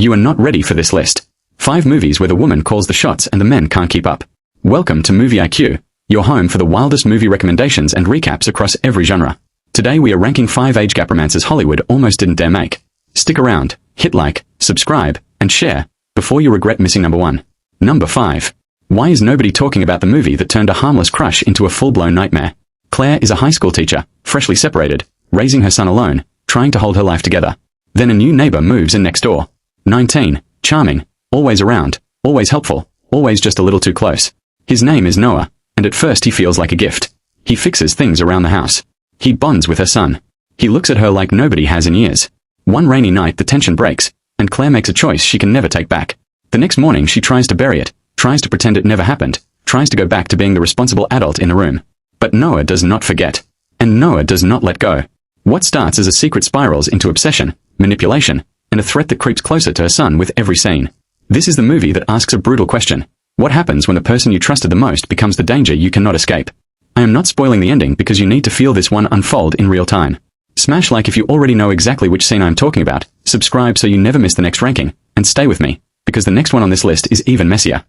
You are not ready for this list. 5 movies where the woman calls the shots and the men can't keep up. Welcome to Movie IQ, your home for the wildest movie recommendations and recaps across every genre. Today we are ranking 5 age gap romances Hollywood almost didn't dare make. Stick around, hit like, subscribe, and share, before you regret missing number 1. Number 5. Why is nobody talking about the movie that turned a harmless crush into a full-blown nightmare? Claire is a high school teacher, freshly separated, raising her son alone, trying to hold her life together. Then a new neighbor moves in next door. 19, charming, always around, always helpful, always just a little too close. His name is Noah, and at first he feels like a gift. He fixes things around the house. He bonds with her son. He looks at her like nobody has in years. One rainy night the tension breaks, and Claire makes a choice she can never take back. The next morning she tries to bury it, tries to pretend it never happened, tries to go back to being the responsible adult in the room. But Noah does not forget. And Noah does not let go. What starts as a secret spirals into obsession, manipulation, and a threat that creeps closer to her son with every scene. This is the movie that asks a brutal question. What happens when the person you trusted the most becomes the danger you cannot escape? I am not spoiling the ending because you need to feel this one unfold in real time. Smash like if you already know exactly which scene I am talking about, subscribe so you never miss the next ranking, and stay with me, because the next one on this list is even messier.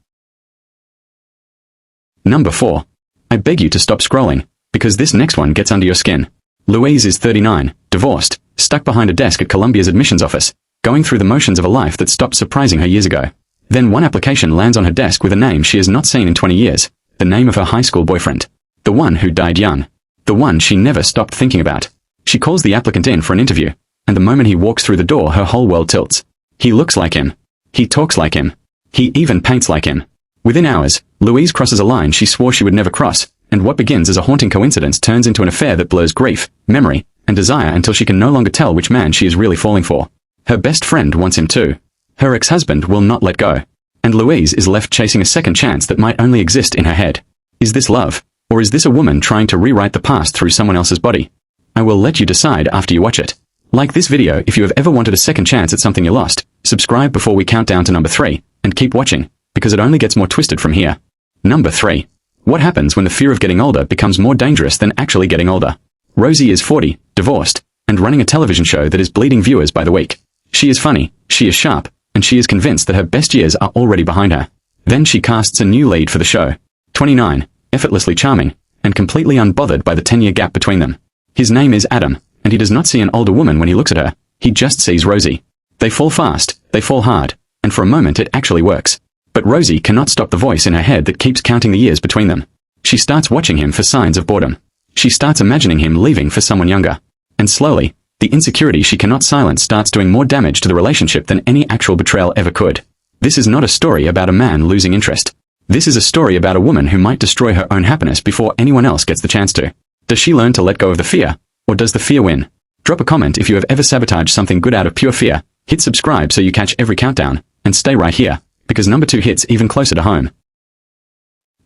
Number 4. I beg you to stop scrolling, because this next one gets under your skin. Louise is 39, divorced, stuck behind a desk at Columbia's admissions office, going through the motions of a life that stopped surprising her years ago. Then one application lands on her desk with a name she has not seen in 20 years, the name of her high school boyfriend. The one who died young. The one she never stopped thinking about. She calls the applicant in for an interview, and the moment he walks through the door her whole world tilts. He looks like him. He talks like him. He even paints like him. Within hours, Louise crosses a line she swore she would never cross, and what begins as a haunting coincidence turns into an affair that blurs grief, memory, and desire until she can no longer tell which man she is really falling for. Her best friend wants him too. Her ex-husband will not let go. And Louise is left chasing a second chance that might only exist in her head. Is this love? Or is this a woman trying to rewrite the past through someone else's body? I will let you decide after you watch it. Like this video if you have ever wanted a second chance at something you lost, subscribe before we count down to number 3, and keep watching, because it only gets more twisted from here. Number 3. What happens when the fear of getting older becomes more dangerous than actually getting older? Rosie is 40, divorced, and running a television show that is bleeding viewers by the week. She is funny, she is sharp, and she is convinced that her best years are already behind her. Then she casts a new lead for the show. 29, effortlessly charming, and completely unbothered by the 10-year gap between them. His name is Adam, and he does not see an older woman when he looks at her, he just sees Rosie. They fall fast, they fall hard, and for a moment it actually works. But Rosie cannot stop the voice in her head that keeps counting the years between them. She starts watching him for signs of boredom. She starts imagining him leaving for someone younger. And slowly, the insecurity she cannot silence starts doing more damage to the relationship than any actual betrayal ever could. This is not a story about a man losing interest. This is a story about a woman who might destroy her own happiness before anyone else gets the chance to. Does she learn to let go of the fear, or does the fear win? Drop a comment if you have ever sabotaged something good out of pure fear, hit subscribe so you catch every countdown, and stay right here, because number 2 hits even closer to home.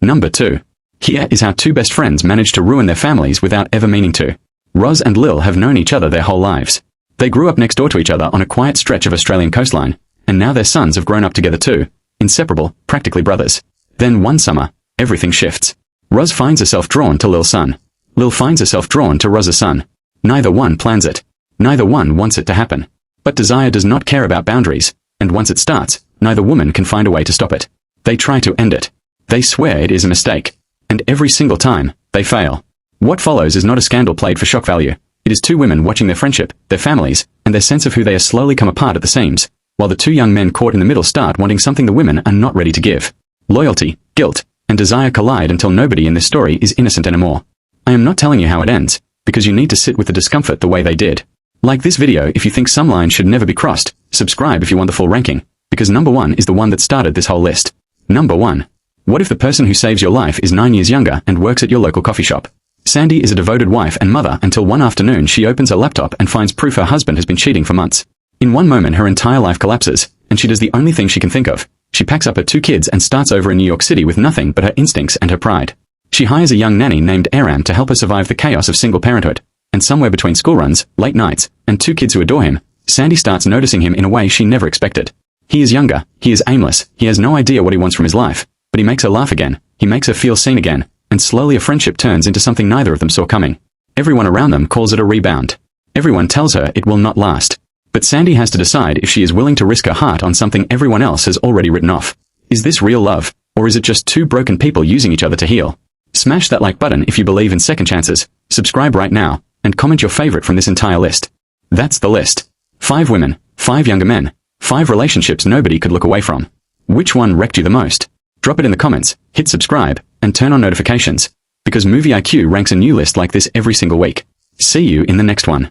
Number 2. Here is how 2 best friends manage to ruin their families without ever meaning to. Roz and Lil have known each other their whole lives. They grew up next door to each other on a quiet stretch of Australian coastline, and now their sons have grown up together too, inseparable, practically brothers. Then one summer, everything shifts. Roz finds herself drawn to Lil's son. Lil finds herself drawn to Roz's son. Neither one plans it. Neither one wants it to happen. But desire does not care about boundaries, and once it starts, neither woman can find a way to stop it. They try to end it. They swear it is a mistake. And every single time, they fail. What follows is not a scandal played for shock value. It is 2 women watching their friendship, their families, and their sense of who they are slowly come apart at the seams, while the 2 young men caught in the middle start wanting something the women are not ready to give. Loyalty, guilt, and desire collide until nobody in this story is innocent anymore. I am not telling you how it ends, because you need to sit with the discomfort the way they did. Like this video if you think some lines should never be crossed, subscribe if you want the full ranking, because number 1 is the one that started this whole list. Number 1. What if the person who saves your life is 9 years younger and works at your local coffee shop? Sandy is a devoted wife and mother until one afternoon she opens her laptop and finds proof her husband has been cheating for months. In one moment her entire life collapses, and she does the only thing she can think of. She packs up her 2 kids and starts over in New York City with nothing but her instincts and her pride. She hires a young nanny named Aram to help her survive the chaos of single parenthood, and somewhere between school runs, late nights, and 2 kids who adore him, Sandy starts noticing him in a way she never expected. He is younger, he is aimless, he has no idea what he wants from his life, but he makes her laugh again, he makes her feel seen again, and slowly a friendship turns into something neither of them saw coming. Everyone around them calls it a rebound. Everyone tells her it will not last. But Sandy has to decide if she is willing to risk her heart on something everyone else has already written off. Is this real love, or is it just two broken people using each other to heal? Smash that like button if you believe in second chances, subscribe right now, and comment your favorite from this entire list. That's the list. 5 women, 5 younger men, 5 relationships nobody could look away from. Which one wrecked you the most? Drop it in the comments, hit subscribe, and turn on notifications, because Movie IQ ranks a new list like this every single week. See you in the next one.